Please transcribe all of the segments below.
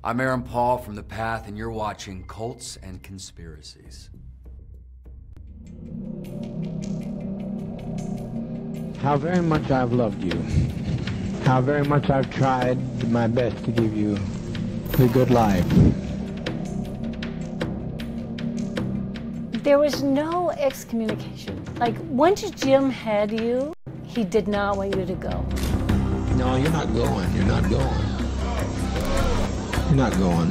I'm Aaron Paul from The Path, and you're watching Cults and Conspiracies. How very much I've loved you. How very much I've tried my best to give you the good life. There was no excommunication. Like, once Jim had you, he did not want you to go. No, you're not going. You're not going. You're not going.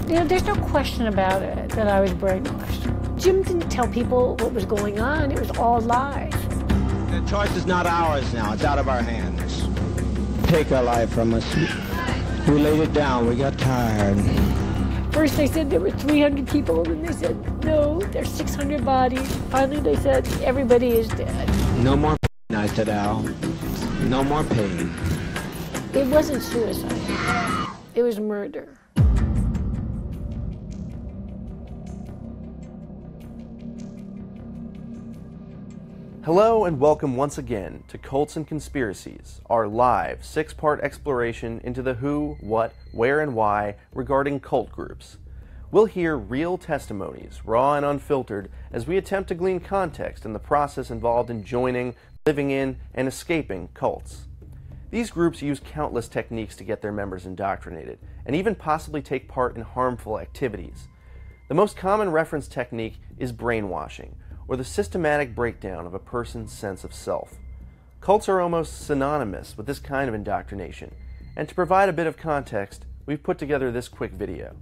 You know, there's no question about it that I was brainwashed. Jim didn't tell people what was going on. It was all lies. The choice is not ours now. It's out of our hands. Take our life from us. We laid it down. We got tired. First they said there were 300 people, and they said, no, there's 600 bodies. Finally they said, everybody is dead. No more pain, I said, Al. No more pain. It wasn't suicide. It was murder. Hello and welcome once again to Cults and Conspiracies, our live 6-part exploration into the who, what, where, and why regarding cult groups. We'll hear real testimonies, raw and unfiltered, as we attempt to glean context in the process involved in joining, living in, and escaping cults. These groups use countless techniques to get their members indoctrinated, and even possibly take part in harmful activities. The most common reference technique is brainwashing, or the systematic breakdown of a person's sense of self. Cults are almost synonymous with this kind of indoctrination, and to provide a bit of context, we've put together this quick video.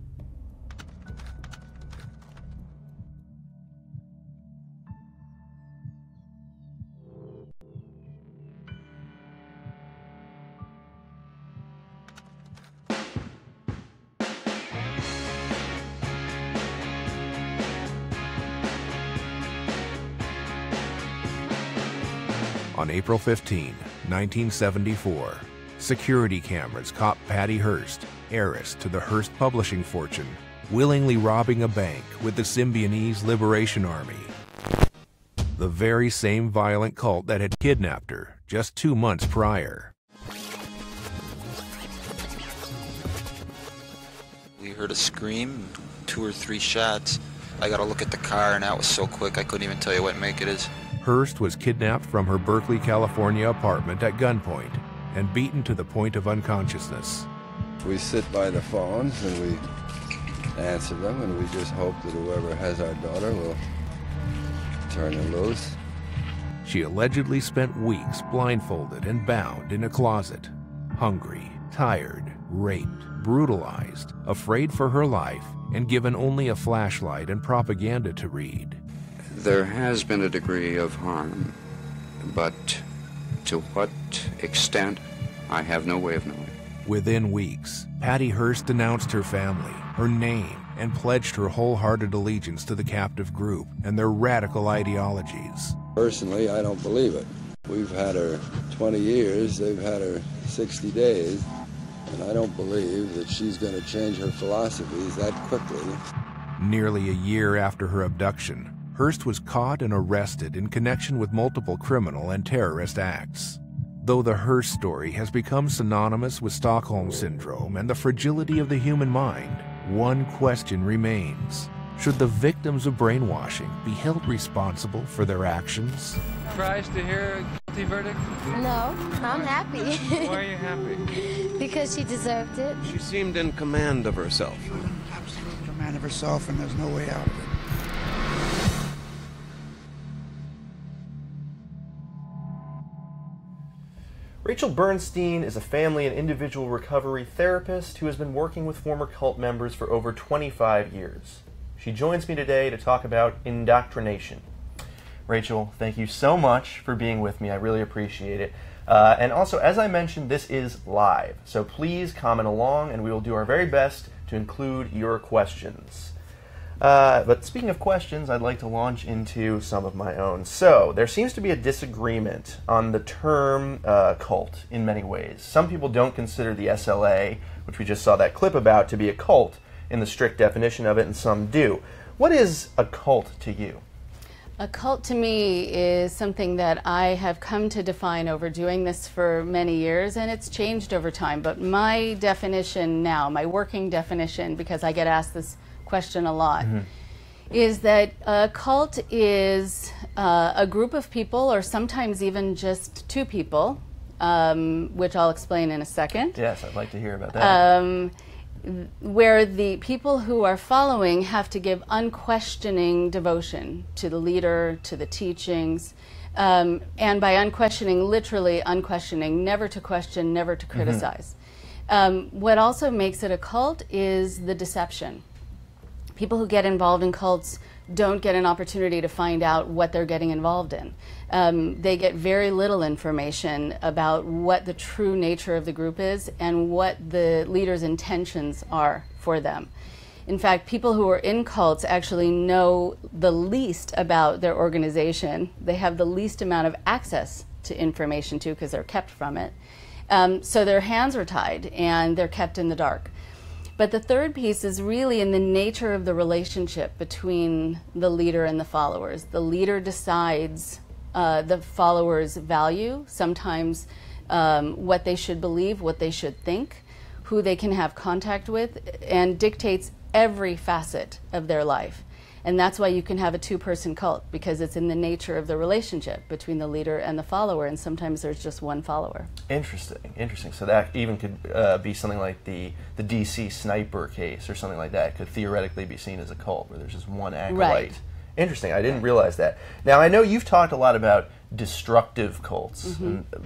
On April 15, 1974, security cameras caught Patty Hearst, heiress to the Hearst publishing fortune, willingly robbing a bank with the Symbionese Liberation Army. The very same violent cult that had kidnapped her just 2 months prior. We heard a scream, 2 or 3 shots. I got to look at the car, and that was so quick I couldn't even tell you what make it is. Hearst was kidnapped from her Berkeley, California apartment at gunpoint and beaten to the point of unconsciousness. We sit by the phones and we answer them, and we just hope that whoever has our daughter will turn her loose. She allegedly spent weeks blindfolded and bound in a closet, hungry, tired, raped, brutalized, afraid for her life, and given only a flashlight and propaganda to read. There has been a degree of harm, but to what extent, I have no way of knowing. Within weeks, Patty Hearst denounced her family, her name, and pledged her wholehearted allegiance to the captive group and their radical ideologies. Personally, I don't believe it. We've had her 20 years, they've had her 60 days, and I don't believe that she's going to change her philosophies that quickly. Nearly a year after her abduction, Hearst was caught and arrested in connection with multiple criminal and terrorist acts. Though the Hearst story has become synonymous with Stockholm Syndrome and the fragility of the human mind, one question remains. Should the victims of brainwashing be held responsible for their actions? Surprised to hear a guilty verdict? No, I'm happy. Why are you happy? Because she deserved it. She seemed in command of herself. She was in absolute command of herself, and there's no way out of it. Rachel Bernstein is a family and individual recovery therapist who has been working with former cult members for over 25 years. She joins me today to talk about indoctrination. Rachel, thank you so much for being with me. I really appreciate it. And also, as I mentioned, this is live, so please comment along and we will do our very best to include your questions. But speaking of questions, I'd like to launch into some of my own. So, there seems to be a disagreement on the term cult in many ways. Some people don't consider the SLA, which we just saw that clip about, to be a cult in the strict definition of it, and some do. What is a cult to you? A cult to me is something that I have come to define over doing this for many years, and it's changed over time. But my definition now, my working definition, because I get asked this question a lot, is that a cult is a group of people, or sometimes even just two people, which I'll explain in a second. Yes, I'd like to hear about that. Where the people who are following have to give unquestioning devotion to the leader, to the teachings, and by unquestioning, literally unquestioning, never to question, never to criticize. What also makes it a cult is the deception. People who get involved in cults don't get an opportunity to find out what they're getting involved in. They get very little information about what the true nature of the group is and what the leader's intentions are for them. In fact, people who are in cults actually know the least about their organization. They have the least amount of access to information too, because they're kept from it. So their hands are tied and they're kept in the dark. But the third piece is really in the nature of the relationship between the leader and the followers. The leader decides the followers' value, sometimes what they should believe, what they should think, who they can have contact with, and dictates every facet of their life. And that's why you can have a two-person cult, because it's in the nature of the relationship between the leader and the follower, and sometimes there's just one follower. Interesting, interesting. So that even could be something like the DC sniper case or something like that. It could theoretically be seen as a cult where there's just one acolyte. Right. Interesting, I didn't realize that. Now, I know you've talked a lot about destructive cults,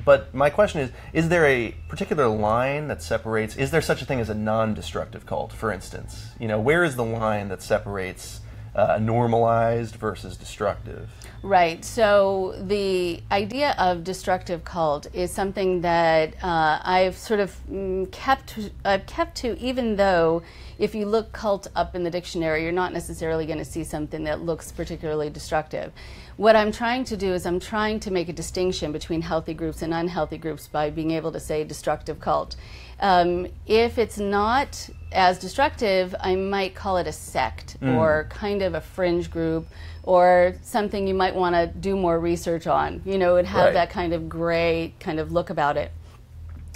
but my question is there a particular line that separates, is there such a thing as a non-destructive cult, for instance? You know, where is the line that separates normalized versus destructive? Right. So the idea of destructive cult is something that I've sort of kept to, even though if you look cult up in the dictionary, you're not necessarily going to see something that looks particularly destructive. What I'm trying to do is I'm trying to make a distinction between healthy groups and unhealthy groups by being able to say destructive cult. If it's not as destructive, I might call it a sect or kind of a fringe group or something you might want to do more research on. You know, it would have that kind of gray kind of look about it.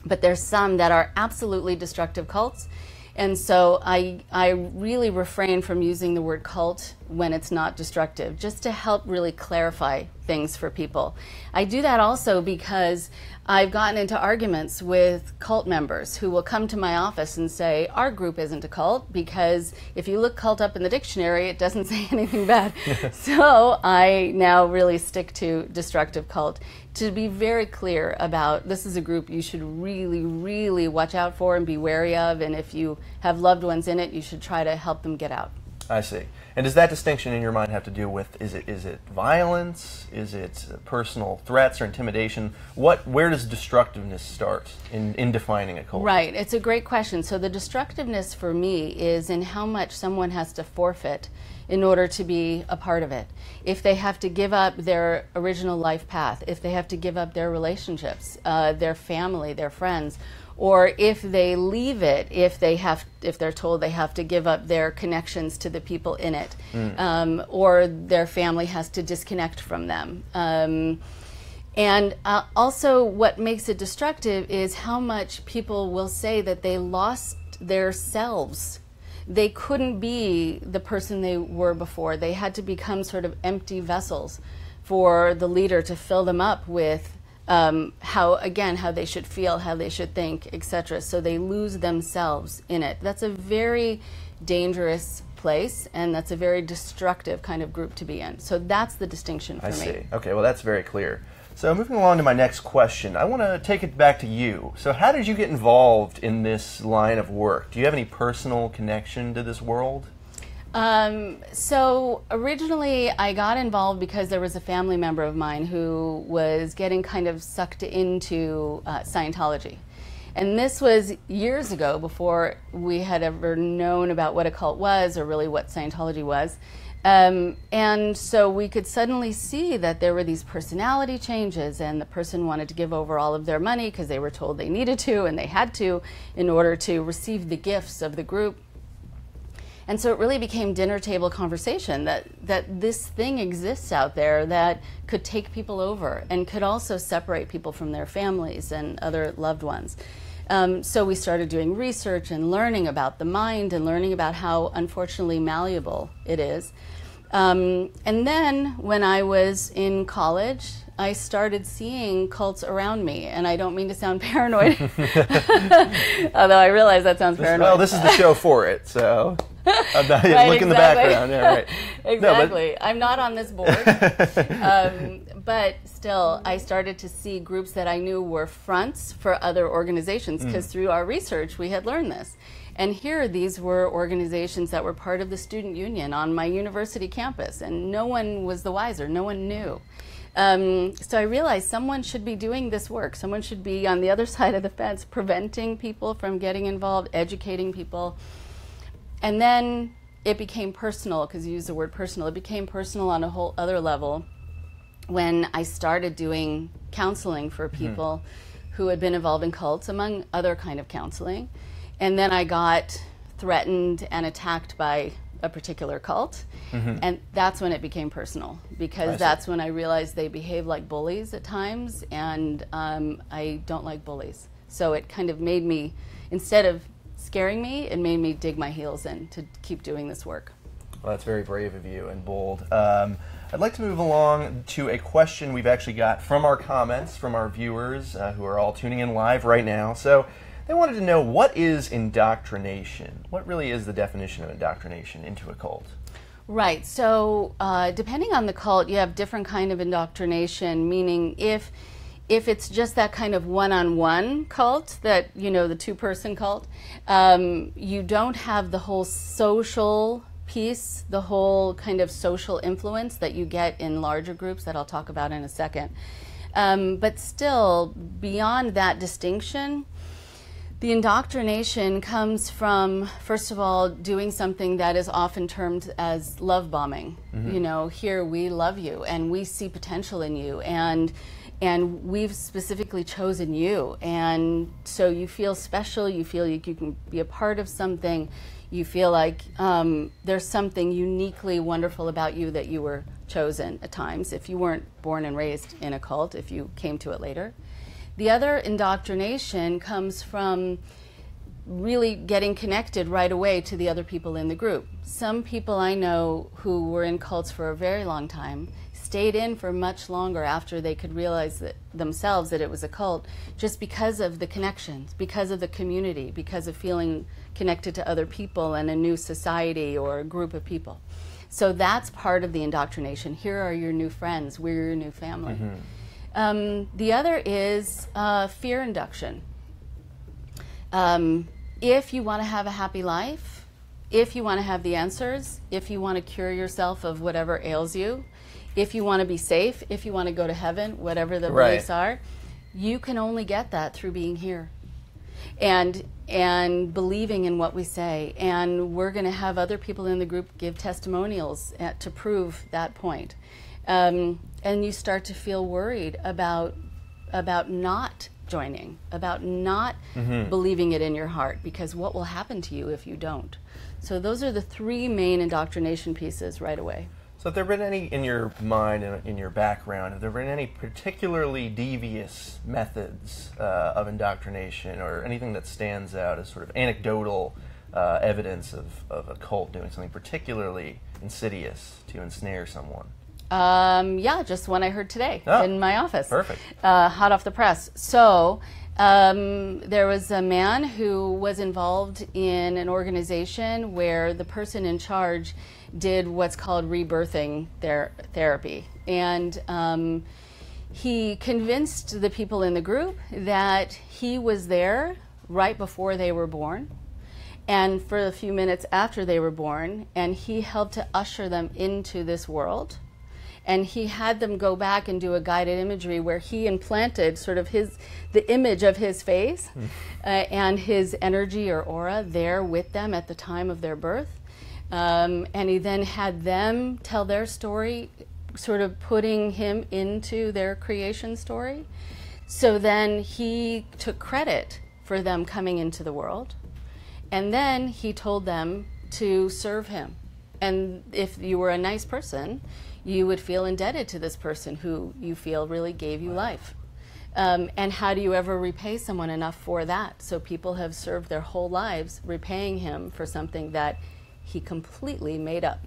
But there's some that are absolutely destructive cults. And so I really refrain from using the word cult when it's not destructive, just to help really clarify things for people. I do that also because I've gotten into arguments with cult members who will come to my office and say, our group isn't a cult, because if you look cult up in the dictionary, it doesn't say anything bad. So I now really stick to destructive cult, to be very clear about this is a group you should really, really watch out for and be wary of, and if you have loved ones in it, you should try to help them get out. I see. And does that distinction in your mind have to do with, is it violence? Is it personal threats or intimidation? Where does destructiveness start in defining a cult? Right. It's a great question. So the destructiveness for me is in how much someone has to forfeit in order to be a part of it. If they have to give up their original life path, if they have to give up their relationships, their family, their friends, or if they leave it, if they're told they have to give up their connections to the people in it, or their family has to disconnect from them. And also what makes it destructive is how much people will say that they lost their selves. They couldn't be the person they were before. They had to become sort of empty vessels for the leader to fill them up with how they should feel, how they should think, etc. So they lose themselves in it. That's a very dangerous place, and that's a very destructive kind of group to be in. So that's the distinction for me. I see. Okay, well, that's very clear. So moving along to my next question, I want to take it back to you. So how did you get involved in this line of work? Do you have any personal connection to this world? So originally I got involved because there was a family member of mine who was getting kind of sucked into Scientology. And this was years ago, before we had ever known about what a cult was or really what Scientology was. And so we could suddenly see that there were these personality changes, and the person wanted to give over all of their money because they were told they needed to and they had to in order to receive the gifts of the group. And so it really became dinner table conversation that this thing exists out there that could take people over and could also separate people from their families and other loved ones. So we started doing research and learning about the mind and learning about how unfortunately malleable it is. And then when I was in college, I started seeing cults around me, and I don't mean to sound paranoid, although I realize that sounds paranoid. Well, this is the show for it, so I'm not, right, look in the background. Yeah, right. Exactly. No, I'm not on this board. But still, I started to see groups that I knew were fronts for other organizations, because through our research, we had learned this. And here, these were organizations that were part of the student union on my university campus, and no one was the wiser. No one knew. So I realized someone should be doing this work. Someone should be on the other side of the fence, preventing people from getting involved, educating people. And then it became personal, because you use the word personal. It became personal on a whole other level when I started doing counseling for people who had been involved in cults, among other kind of counseling. And then I got threatened and attacked by a particular cult. And that's when it became personal, because that's when I realized they behave like bullies at times, and I don't like bullies. So it kind of made me, instead of scaring me, it made me dig my heels in to keep doing this work. Well, that's very brave of you and bold. I'd like to move along to a question we've actually got from our comments, from our viewers who are all tuning in live right now. So they wanted to know, what is indoctrination? What really is the definition of indoctrination into a cult? Right. So depending on the cult, you have different kind of indoctrination, meaning if it's just that kind of one-on-one cult, that, you know, the two-person cult, you don't have the whole social piece, the whole kind of social influence that you get in larger groups that I'll talk about in a second. But still, beyond that distinction, the indoctrination comes from, first of all, doing something that is often termed as love bombing. You know, here, we love you, and we see potential in you, and we've specifically chosen you, and so you feel special, you feel like you can be a part of something, you feel like there's something uniquely wonderful about you that you were chosen at times, if you weren't born and raised in a cult, if you came to it later. The other indoctrination comes from really getting connected right away to the other people in the group. Some people I know who were in cults for a very long time stayed in for much longer after they could realize that themselves that it was a cult, just because of the connections, because of the community, because of feeling connected to other people and a new society or a group of people. So that's part of the indoctrination. Here are your new friends, we're your new family. The other is fear induction. If you want to have a happy life, if you want to have the answers, if you want to cure yourself of whatever ails you, if you want to be safe, if you want to go to heaven, whatever the beliefs are, you can only get that through being here and believing in what we say. And we're going to have other people in the group give testimonials to prove that point. And you start to feel worried about not joining, about not believing it in your heart, because what will happen to you if you don't? So those are the three main indoctrination pieces right away. So have there been any, in your mind and in your background, have there been any particularly devious methods of indoctrination, or anything that stands out as sort of anecdotal evidence of a cult doing something particularly insidious to ensnare someone? Yeah, just one I heard today in my office. Perfect. Hot off the press. So there was a man who was involved in an organization where the person in charge did what's called rebirthing therapy. And he convinced the people in the group that he was there right before they were born, and for a few minutes after they were born, and he helped to usher them into this world. And he had them go back and do a guided imagery where he implanted sort of the image of his face and his energy or aura there with them at the time of their birth. And he then had them tell their story, sort of putting him into their creation story. So then he took credit for them coming into the world. And then he told them to serve him. And if you were a nice person, you would feel indebted to this person who you feel really gave you life. And how do you ever repay someone enough for that? So people have served their whole lives repaying him for something that he completely made up.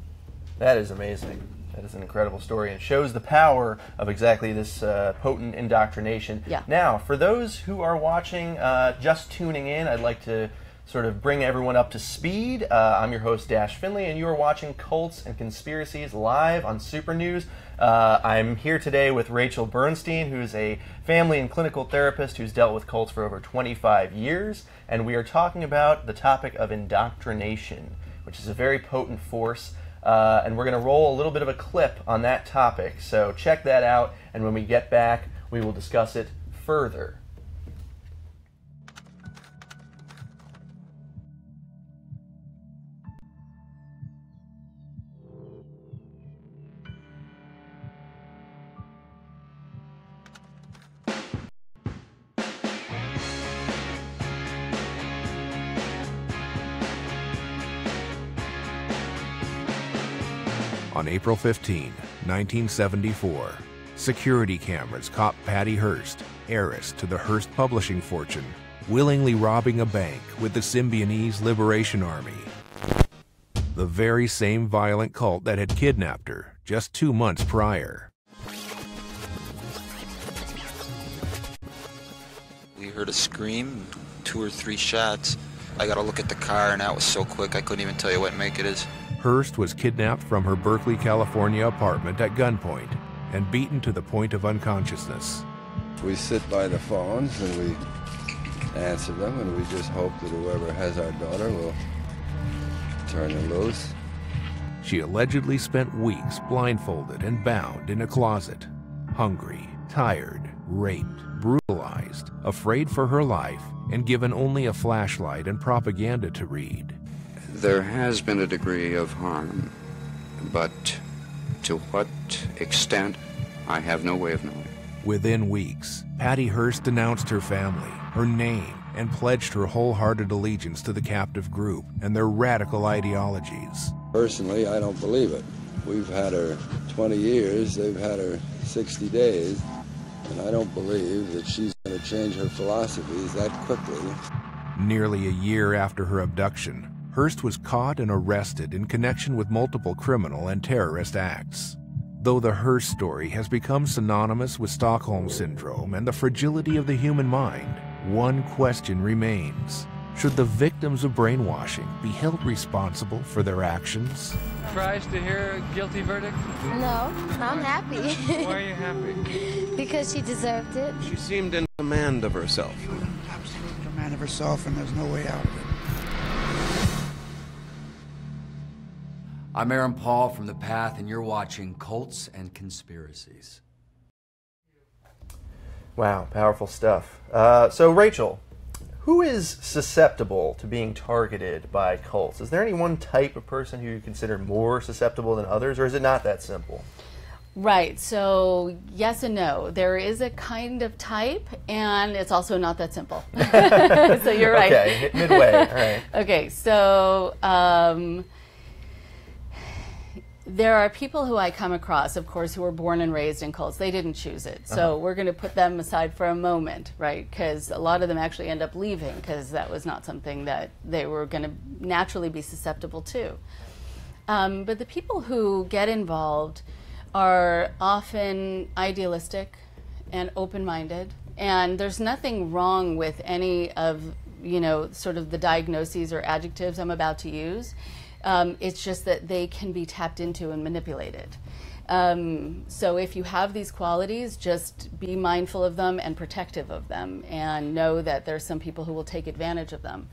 That is amazing. That is an incredible story, and shows the power of exactly this potent indoctrination. Yeah. Now, for those who are watching, just tuning in, I'd like to sort of bring everyone up to speed. I'm your host, Dash Finley, and you are watching Cults and Conspiracies live on Super News. I'm here today with Rachel Bernstein, who's a family and clinical therapist who's dealt with cults for over 25 years, and we are talking about the topic of indoctrination, which is a very potent force, and we're going to roll a little bit of a clip on that topic, so check that out, and when we get back, we will discuss it further. On April 15, 1974, security cameras caught Patty Hearst, heiress to the Hearst publishing fortune, willingly robbing a bank with the Symbionese Liberation Army. The very same violent cult that had kidnapped her just 2 months prior. We heard a scream, 2 or 3 shots. I got to look at the car, and that was so quick I couldn't even tell you what make it is. Hearst was kidnapped from her Berkeley, California apartment at gunpoint and beaten to the point of unconsciousness. We sit by the phones and we answer them, and we just hope that whoever has our daughter will turn her loose. She allegedly spent weeks blindfolded and bound in a closet, hungry, tired, raped, brutalized, afraid for her life, and given only a flashlight and propaganda to read. There has been a degree of harm, but to what extent, I have no way of knowing. Within weeks, Patty Hearst denounced her family, her name, and pledged her wholehearted allegiance to the captive group and their radical ideologies. Personally, I don't believe it. We've had her 20 years, they've had her 60 days, and I don't believe that she's going to change her philosophies that quickly. Nearly a year after her abduction, Hearst was caught and arrested in connection with multiple criminal and terrorist acts. Though the Hearst story has become synonymous with Stockholm Syndrome and the fragility of the human mind, one question remains. Should the victims of brainwashing be held responsible for their actions? Surprised to hear a guilty verdict? No, I'm happy. Why are you happy? Because she deserved it. She seemed in command of herself. Absolute command of herself, and there's no way out of it. I'm Aaron Paul from The Path, and you're watching Cults and Conspiracies. Wow, powerful stuff. So, Rachel, who is susceptible to being targeted by cults? Is there any one type of person who you consider more susceptible than others, or is it not that simple? Right, so yes and no. There is a kind of type, and it's also not that simple. So you're right. Okay, midway, all right. Okay, so there are people who I come across, of course, who were born and raised in cults. They didn't choose it. So we're going to put them aside for a moment, right? Because a lot of them actually end up leaving because that was not something that they were going to naturally be susceptible to. But the people who get involved are often idealistic and open-minded. And there's nothing wrong with any of, sort of the diagnoses or adjectives I'm about to use. It's just that they can be tapped into and manipulated. So if you have these qualities, just be mindful of them and protective of them, and know that there's some people who will take advantage of them.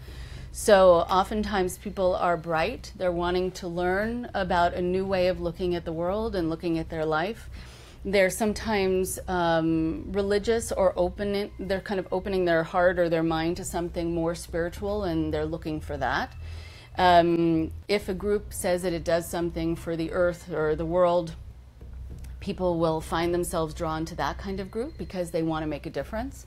So oftentimes people are bright, they're wanting to learn about a new way of looking at the world and looking at their life. They're sometimes religious or open, they're kind of opening their heart or their mind to something more spiritual, and they're looking for that. If a group says that it does something for the earth or the world, people will find themselves drawn to that kind of group because they want to make a difference.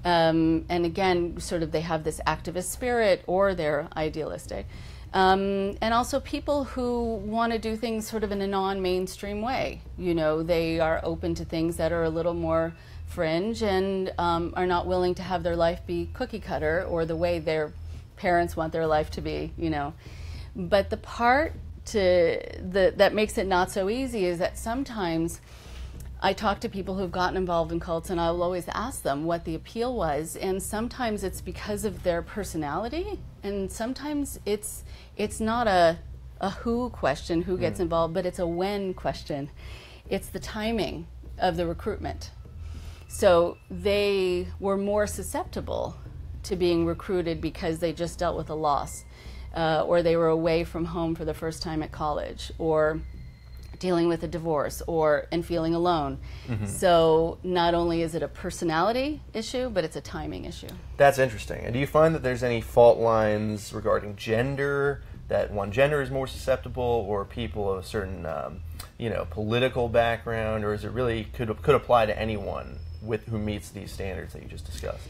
And again, sort of they have this activist spirit or they're idealistic. And also people who want to do things sort of in a non-mainstream way. You know, they are open to things that are a little more fringe and are not willing to have their life be cookie cutter or the way their parents want their life to be, you know. But the part that makes it not so easy is that sometimes I talk to people who've gotten involved in cults, and I will always ask them what the appeal was, and sometimes it's because of their personality, and sometimes it's not a who question, who gets involved, but it's a when question. It's the timing of the recruitment. So they were more susceptible to being recruited because they just dealt with a loss, or they were away from home for the first time at college, or dealing with a divorce, and feeling alone. So not only is it a personality issue, but it's a timing issue. That's interesting. And do you find that there's any fault lines regarding gender, that one gender is more susceptible, or people of a certain political background, or is it really could apply to anyone who meets these standards that you just discussed?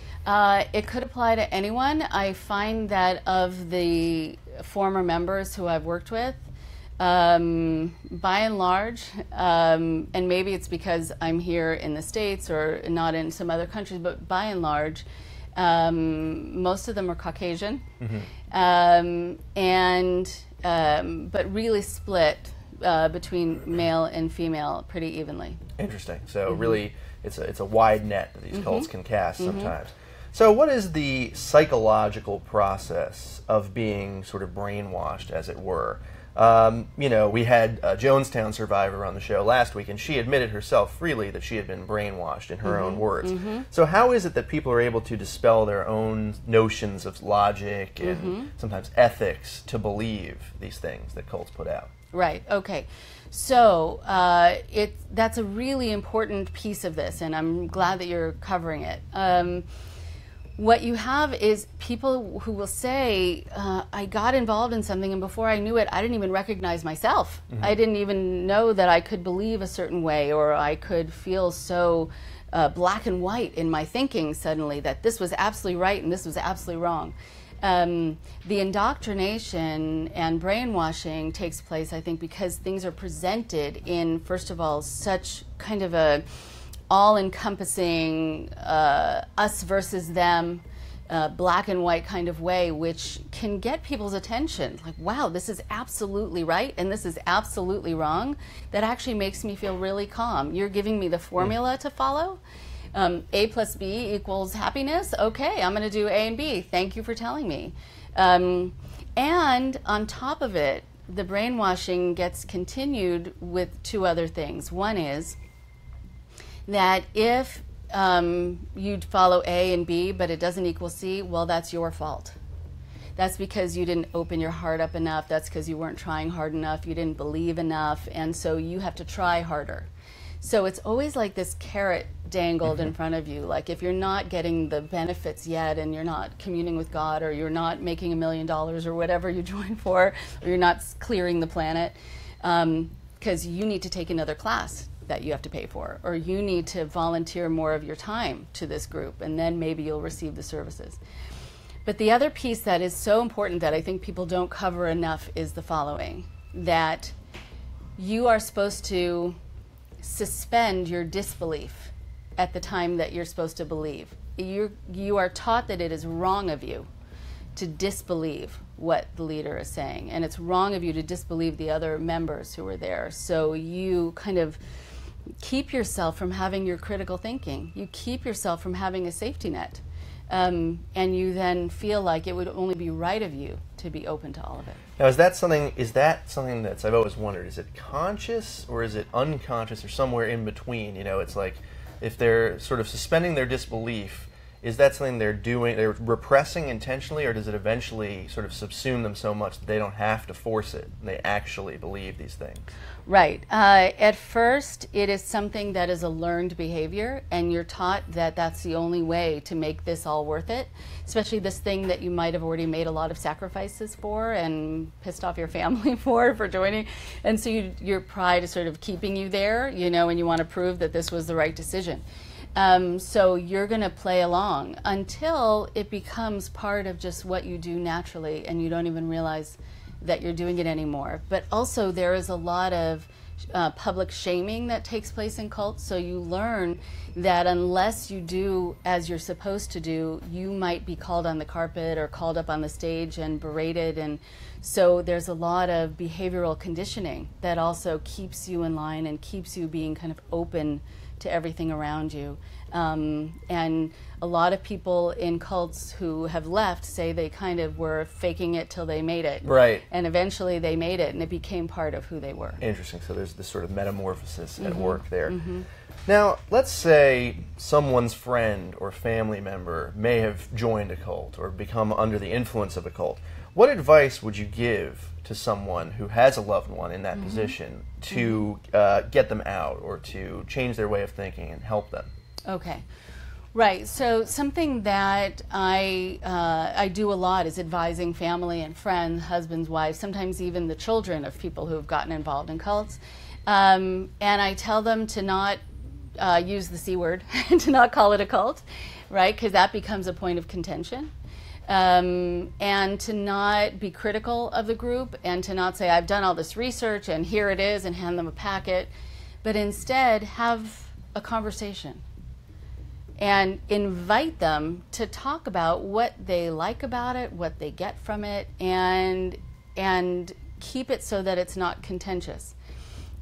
It could apply to anyone. I find that of the former members who I've worked with, by and large, and maybe it's because I'm here in the States or not in some other countries, but by and large, most of them are Caucasian, but really split between male and female pretty evenly. Interesting. So really, it's a wide net that these cults can cast sometimes. So what is the psychological process of being sort of brainwashed, as it were? We had a Jonestown survivor on the show last week, and she admitted herself freely that she had been brainwashed, in her own words. So how is it that people are able to dispel their own notions of logic and sometimes ethics to believe these things that cults put out? Right, okay. So that's a really important piece of this, and I'm glad that you're covering it. What you have is people who will say, I got involved in something, and before I knew it, I didn't even recognize myself. I didn't even know that I could believe a certain way, or I could feel so black and white in my thinking suddenly that this was absolutely right and this was absolutely wrong. The indoctrination and brainwashing takes place, I think, because things are presented in, first of all, such kind of a all-encompassing us versus them, black and white kind of way, which can get people's attention. Like, wow, this is absolutely right and this is absolutely wrong. That actually makes me feel really calm. You're giving me the formula to follow. A plus B equals happiness. Okay, I'm going to do A and B. Thank you for telling me. And on top of it, the brainwashing gets continued with two other things. One is that if you'd follow A and B, but it doesn't equal C, well, that's your fault. That's because you didn't open your heart up enough. That's because you weren't trying hard enough. You didn't believe enough. And so you have to try harder. So it's always like this carrot dangled in front of you. Like if you're not getting the benefits yet and you're not communing with God, or you're not making $1 million or whatever you joined for, or you're not clearing the planet, because you need to take another class that you have to pay for, or you need to volunteer more of your time to this group, and then maybe you'll receive the services. But the other piece that is so important that I think people don't cover enough is the following, that you are supposed to suspend your disbelief at the time that you're supposed to believe. You are taught that it is wrong of you to disbelieve what the leader is saying, and it's wrong of you to disbelieve the other members who are there. So you kind of keep yourself from having your critical thinking. You keep yourself from having a safety net. And you then feel like it would only be right of you to be open to all of it. Now, is that something that's, I've always wondered, is it conscious or is it unconscious or somewhere in between? You know, it's like if they're sort of suspending their disbelief, is that something they're repressing intentionally, or does it eventually sort of subsume them so much that they don't have to force it and they actually believe these things? Right. At first, it is something that is a learned behavior, and you're taught that that's the only way to make this all worth it, especially this thing that you might have already made a lot of sacrifices for and pissed off your family for joining. And so your pride is sort of keeping you there, you know, and you want to prove that this was the right decision. So you're going to play along until it becomes part of just what you do naturally, and you don't even realize that you're doing it anymore. But also there is a lot of public shaming that takes place in cults, so you learn that unless you do as you're supposed to do, you might be called on the carpet or called up on the stage and berated. And so there's a lot of behavioral conditioning that also keeps you in line and keeps you being kind of open to everything around you. And a lot of people in cults who have left say they kind of were faking it till they made it. Right. And eventually they made it, and it became part of who they were. Interesting. So there's this sort of metamorphosis at work there. Now, let's say someone's friend or family member may have joined a cult or become under the influence of a cult. What advice would you give to someone who has a loved one in that position to get them out or to change their way of thinking and help them? Okay. Right. So something that I do a lot is advising family and friends, husbands, wives, sometimes even the children of people who have gotten involved in cults. And I tell them to not use the C word, to not call it a cult, right? Because that becomes a point of contention. And to not be critical of the group and to not say, I've done all this research and here it is, and hand them a packet, but instead have a conversation and invite them to talk about what they like about it, what they get from it, and keep it so that it's not contentious.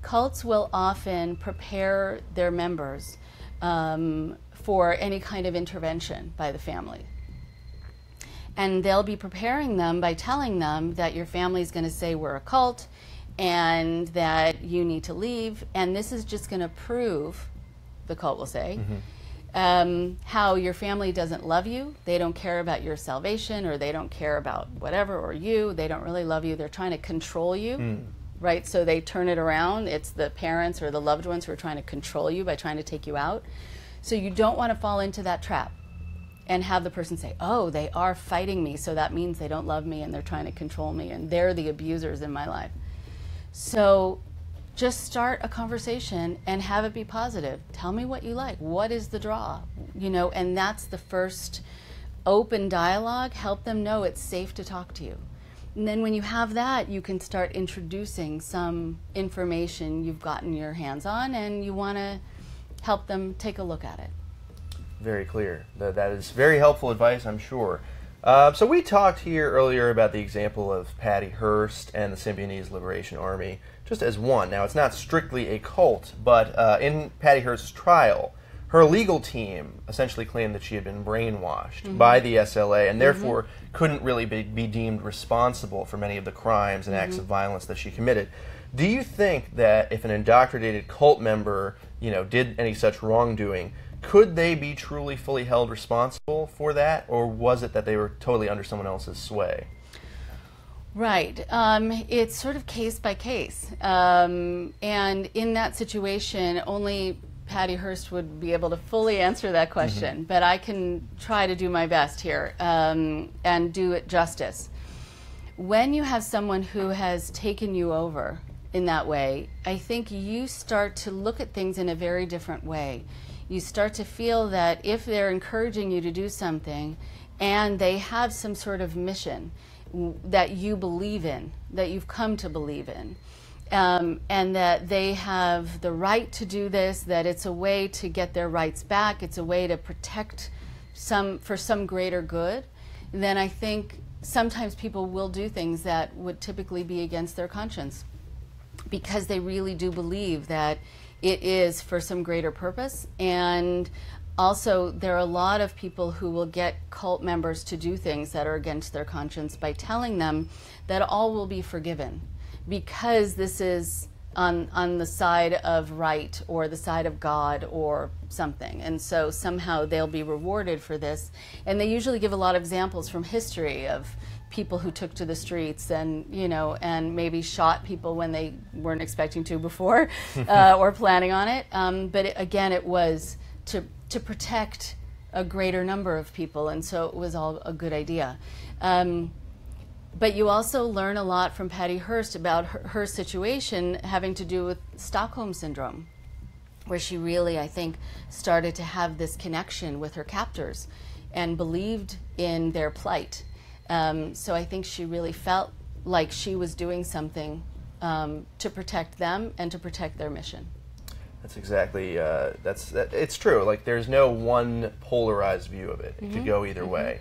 Cults will often prepare their members for any kind of intervention by the family. And they'll be preparing them by telling them that your family's going to say we're a cult and that you need to leave, and this is just going to prove, the cult will say, how your family doesn't love you, they don't care about your salvation, or they don't care about whatever, or you, they don't really love you, they're trying to control you, right? So they turn it around, it's the parents or the loved ones who are trying to control you by trying to take you out. So you don't want to fall into that trap and have the person say, oh, they are fighting me, so that means they don't love me and they're trying to control me and they're the abusers in my life. So just start a conversation and have it be positive. Tell me what you like. What is the draw? You know, and that's the first open dialogue. Help them know it's safe to talk to you. And then when you have that, you can start introducing some information you've gotten your hands on and you want to help them take a look at it. Very clear. That is very helpful advice, I'm sure. So we talked here earlier about the example of Patty Hearst and the Symbionese Liberation Army, just as one. Now, it's not strictly a cult, but in Patty Hearst's trial, her legal team essentially claimed that she had been brainwashed by the SLA and therefore couldn't really be deemed responsible for many of the crimes and acts of violence that she committed. Do you think that if an indoctrinated cult member, did any such wrongdoing, could they be truly fully held responsible for that, or was it that they were totally under someone else's sway? Right. It's sort of case by case. And in that situation, only Patty Hearst would be able to fully answer that question, but I can try to do my best here and do it justice. When you have someone who has taken you over in that way, I think you start to look at things in a very different way. You start to feel that if they're encouraging you to do something and they have some sort of mission that you believe in, that you've come to believe in, and that they have the right to do this, that it's a way to get their rights back, it's a way to protect for some greater good, then I think sometimes people will do things that would typically be against their conscience because they really do believe that it is for some greater purpose. And also, there are a lot of people who will get cult members to do things that are against their conscience by telling them that all will be forgiven because this is on the side of right or the side of God or something. And so somehow they'll be rewarded for this. And they usually give a lot of examples from history of people who took to the streets and, and maybe shot people when they weren't expecting to before or planning on it. But again, it was to protect a greater number of people, and so it was all a good idea. But you also learn a lot from Patty Hearst about her situation having to do with Stockholm Syndrome, where she really, I think, started to have this connection with her captors and believed in their plight. So I think she really felt like she was doing something to protect them and to protect their mission. That's exactly, it's true. Like, there's no one polarized view of it. It could go either way,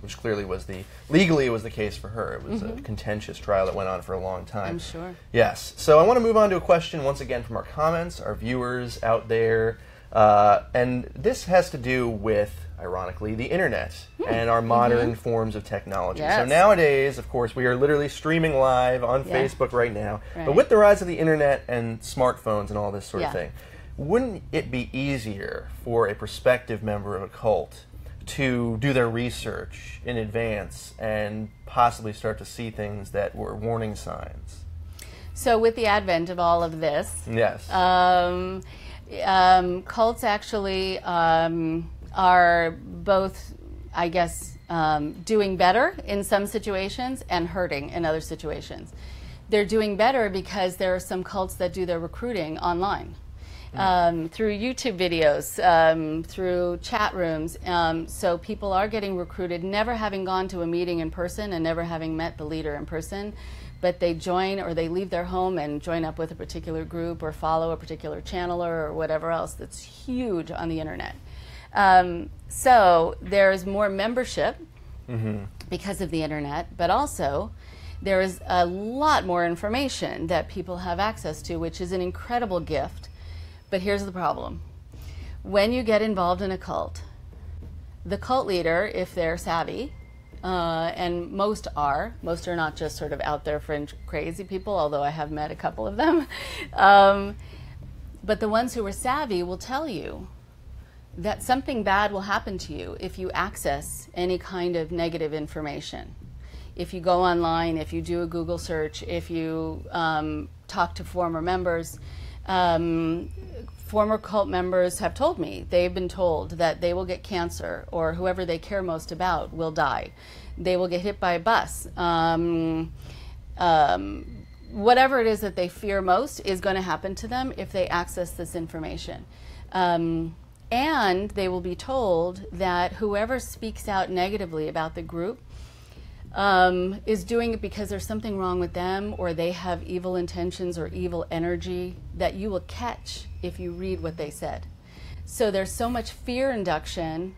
which clearly was legally it was the case for her. It was a contentious trial that went on for a long time. I'm sure. Yes. So I want to move on to a question once again from our comments, our viewers out there. And this has to do with, ironically, the internet and our modern forms of technology. Yes. So nowadays, of course, we are literally streaming live on Facebook right now. Right. But with the rise of the internet and smartphones and all this sort of thing, wouldn't it be easier for a prospective member of a cult to do their research in advance and possibly start to see things that were warning signs? So with the advent of all of this, yes. Cults actually are both, I guess, doing better in some situations and hurting in other situations. They're doing better because there are some cults that do their recruiting online. Through YouTube videos, through chat rooms. So people are getting recruited, never having gone to a meeting in person and never having met the leader in person, but they join or they leave their home and join up with a particular group or follow a particular channeler or whatever else that's huge on the internet. So there's more membership because of the internet, but also there is a lot more information that people have access to, which is an incredible gift. But here's the problem. When you get involved in a cult, the cult leader, if they're savvy, and most are not just sort of out there fringe crazy people, although I have met a couple of them, but the ones who are savvy will tell you that something bad will happen to you if you access any kind of negative information. If you go online, if you do a Google search, if you talk to former members, former cult members have told me they've been told that they will get cancer, or whoever they care most about will die. They will get hit by a bus. Whatever it is that they fear most is going to happen to them if they access this information. And they will be told that whoever speaks out negatively about the group is doing it because there's something wrong with them, or they have evil intentions or evil energy that you will catch if you read what they said. So there's so much fear induction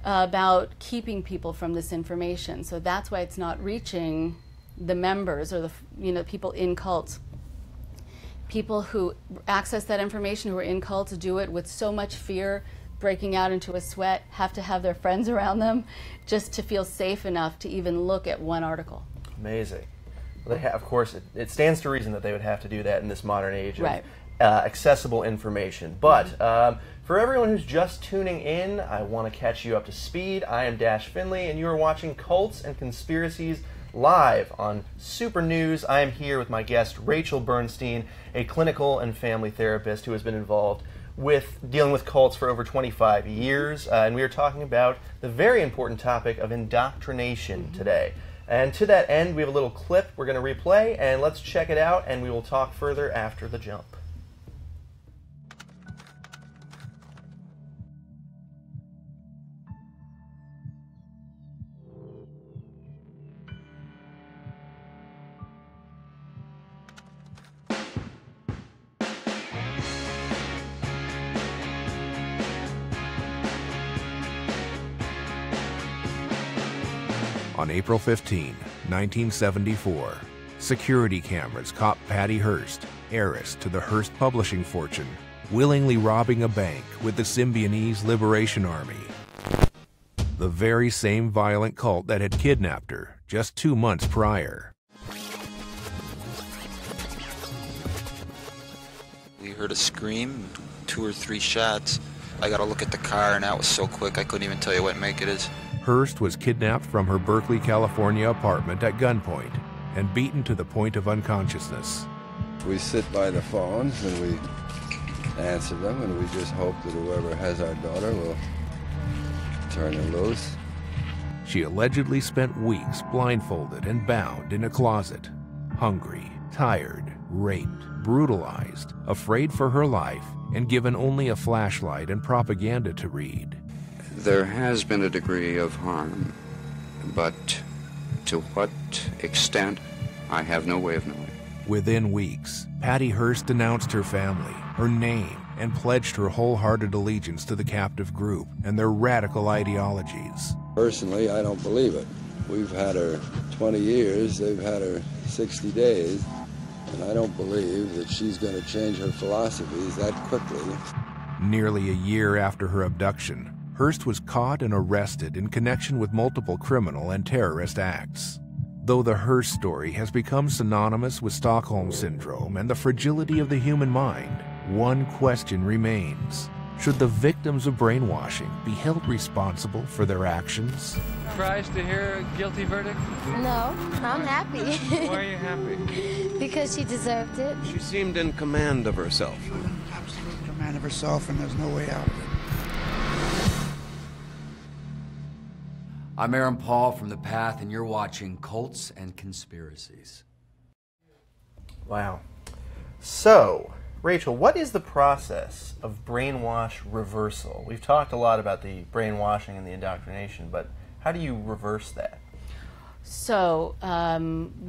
about keeping people from this information. So that's why it's not reaching the members or the people in cults. People who access that information, who are in cults, do it with so much fear, breaking out into a sweat, have to have their friends around them just to feel safe enough to even look at one article. Amazing. Well, of course, it stands to reason that they would have to do that in this modern age of accessible information. But for everyone who's just tuning in, I want to catch you up to speed. I am Dash Finley, and you are watching Cults and Conspiracies live on Super News. I am here with my guest, Rachel Bernstein, a clinical and family therapist who has been involved with dealing with cults for over 25 years, and we are talking about the very important topic of indoctrination today. And to that end, we have a little clip we're going to replay, and let's check it out, and we will talk further after the jump. On April 15, 1974, security cameras caught Patty Hearst, heiress to the Hearst publishing fortune, willingly robbing a bank with the Symbionese Liberation Army, the very same violent cult that had kidnapped her just 2 months prior. We heard a scream, 2 or 3 shots. I got to look at the car, and that was so quick I couldn't even tell you what make it is. Hearst was kidnapped from her Berkeley, California apartment at gunpoint and beaten to the point of unconsciousness. We sit by the phones and we answer them, and we just hope that whoever has our daughter will turn her loose. She allegedly spent weeks blindfolded and bound in a closet, hungry, tired, raped, brutalized, afraid for her life, and given only a flashlight and propaganda to read. There has been a degree of harm, but to what extent, I have no way of knowing. Within weeks, Patty Hearst denounced her family, her name, and pledged her wholehearted allegiance to the captive group and their radical ideologies. Personally, I don't believe it. We've had her 20 years, they've had her 60 days, and I don't believe that she's going to change her philosophies that quickly. Nearly a year after her abduction, Hearst was caught and arrested in connection with multiple criminal and terrorist acts. Though the Hearst story has become synonymous with Stockholm Syndrome and the fragility of the human mind, one question remains. Should the victims of brainwashing be held responsible for their actions? Surprised to hear a guilty verdict? No, I'm happy. Why are you happy? Because she deserved it. She seemed in command of herself. Absolute command of herself, and there's no way out of it. I'm Aaron Paul from The Path, and you're watching Cults and Conspiracies. Wow. So, Rachel, what is the process of brainwash reversal? We've talked a lot about the brainwashing and the indoctrination, but how do you reverse that? So,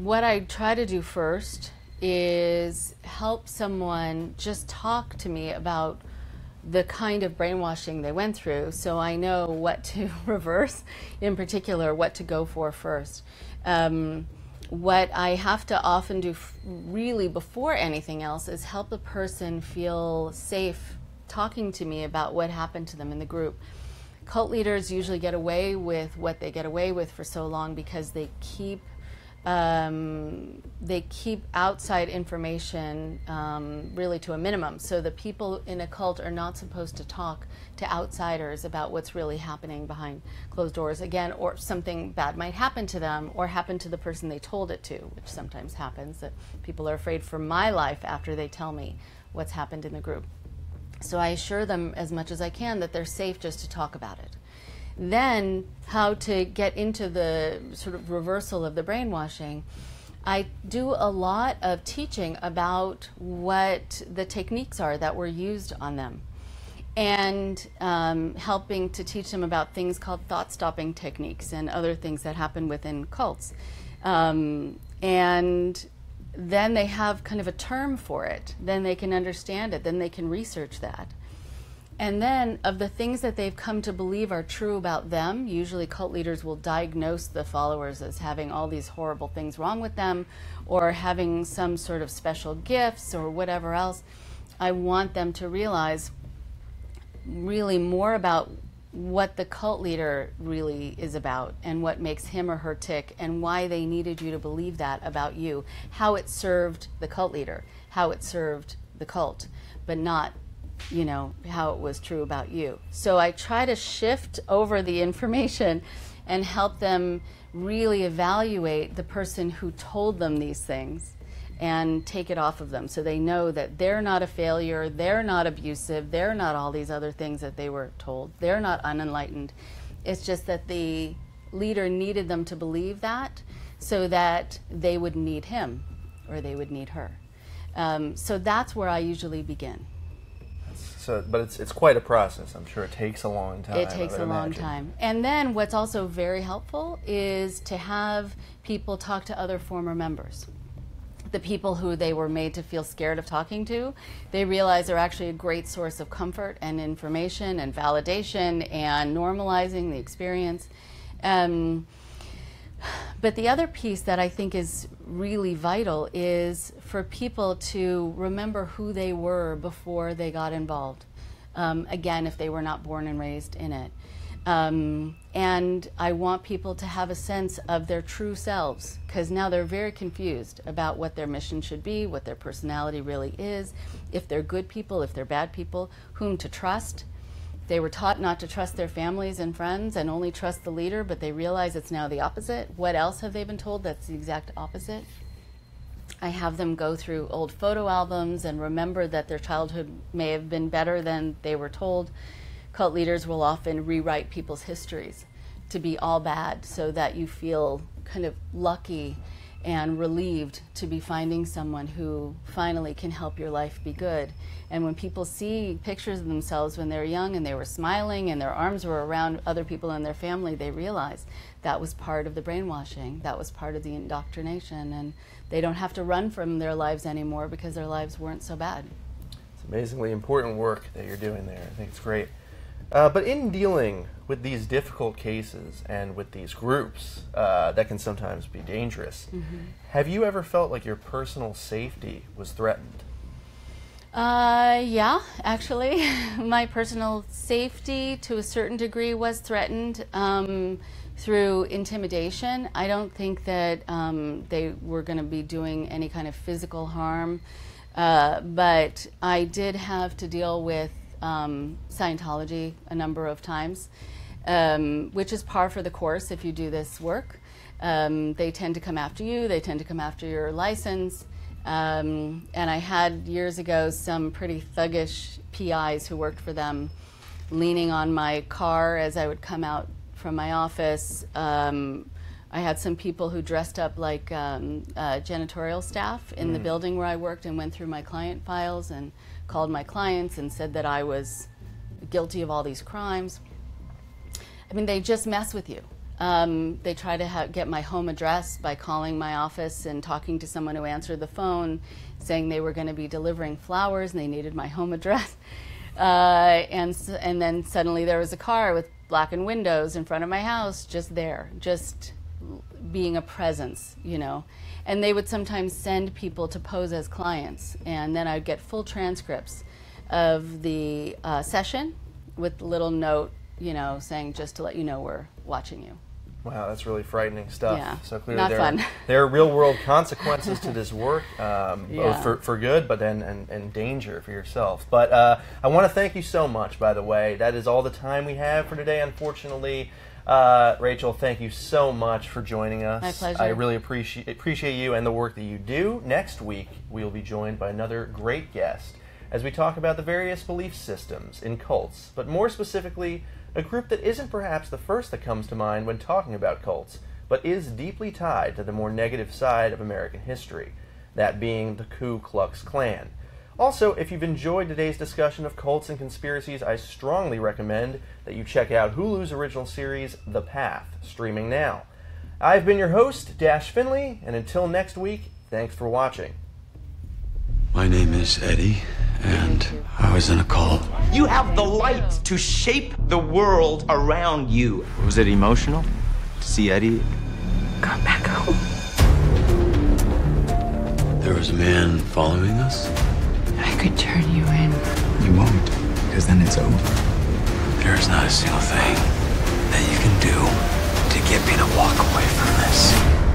what I try to do first is help someone just talk to me about the kind of brainwashing they went through, so I know what to reverse, in particular, what to go for first. What I have to often do really before anything else is help the person feel safe talking to me about what happened to them in the group. Cult leaders usually get away with what they get away with for so long because they keep outside information really to a minimum. So the people in a cult are not supposed to talk to outsiders about what's really happening behind closed doors, again, or something bad might happen to them or happen to the person they told it to, which sometimes happens, that people are afraid for my life after they tell me what's happened in the group. So I assure them as much as I can that they're safe just to talk about it. Then how to get into the sort of reversal of the brainwashing. I do a lot of teaching about what the techniques are that were used on them, and helping to teach them about things called thought-stopping techniques and other things that happen within cults. And then they have kind of a term for it. Then they can understand it. Then they can research that. And then of the things that they've come to believe are true about them, usually cult leaders will diagnose the followers as having all these horrible things wrong with them or having some sort of special gifts or whatever else. I want them to realize really more about what the cult leader really is about and what makes him or her tick and why they needed you to believe that about you, how it served the cult leader, how it served the cult, but not how it was true about you. So I try to shift over the information and help them really evaluate the person who told them these things and take it off of them so they know that they're not a failure, they're not abusive, they're not all these other things that they were told, they're not unenlightened. It's just that the leader needed them to believe that so that they would need him or they would need her. So that's where I usually begin. But it's quite a process. I'm sure it takes a long time. It takes a long time. And then what's also very helpful is to have people talk to other former members. The people who they were made to feel scared of talking to, they realize they're actually a great source of comfort and information and validation and normalizing the experience. But the other piece that I think is really vital is for people to remember who they were before they got involved. Again, if they were not born and raised in it. And I want people to have a sense of their true selves, because now they're very confused about what their mission should be, what their personality really is, if they're good people, if they're bad people, whom to trust. They were taught not to trust their families and friends and only trust the leader, but they realize it's now the opposite. What else have they been told that's the exact opposite? I have them go through old photo albums and remember that their childhood may have been better than they were told. Cult leaders will often rewrite people's histories to be all bad so that you feel kind of lucky and relieved to be finding someone who finally can help your life be good. And when people see pictures of themselves when they're young and they were smiling and their arms were around other people in their family, they realize that was part of the brainwashing, that was part of the indoctrination, and they don't have to run from their lives anymore because their lives weren't so bad. It's amazingly important work that you're doing there. I think it's great. But in dealing with these difficult cases and with these groups that can sometimes be dangerous, have you ever felt like your personal safety was threatened? Yeah, actually. My personal safety to a certain degree was threatened through intimidation. I don't think that they were going to be doing any kind of physical harm, but I did have to deal with Scientology a number of times, which is par for the course if you do this work. They tend to come after you, they tend to come after your license, and I had years ago some pretty thuggish PIs who worked for them leaning on my car as I would come out from my office. I had some people who dressed up like janitorial staff in the building where I worked and went through my client files and called my clients and said that I was guilty of all these crimes. I mean, they just mess with you. They try to get my home address by calling my office and talking to someone who answered the phone, saying they were going to be delivering flowers and they needed my home address. And then suddenly there was a car with blackened windows in front of my house, just there, just being a presence, you know. And they would sometimes send people to pose as clients, and then I'd get full transcripts of the session with a little note, you know, saying just to let you know we're watching you. Wow, that's really frightening stuff. Yeah, so clearly not fun. There are real-world consequences to this work, both for good, but then and danger for yourself. But I want to thank you so much, by the way. That is all the time we have for today, unfortunately. Rachel, thank you so much for joining us. My pleasure. I really appreciate you and the work that you do. Next week, we'll be joined by another great guest as we talk about the various belief systems in cults, but more specifically, a group that isn't perhaps the first that comes to mind when talking about cults, but is deeply tied to the more negative side of American history, that being the Ku Klux Klan. Also, if you've enjoyed today's discussion of cults and conspiracies, I strongly recommend that you check out Hulu's original series, The Path, streaming now. I've been your host, Dash Finley, and until next week, thanks for watching. My name is Eddie, and I was in a cult. You have the light to shape the world around you. Was it emotional to see Eddie come back home? There was a man following us. I could turn you in. You won't, because then it's over. There's not a single thing that you can do to get me to walk away from this.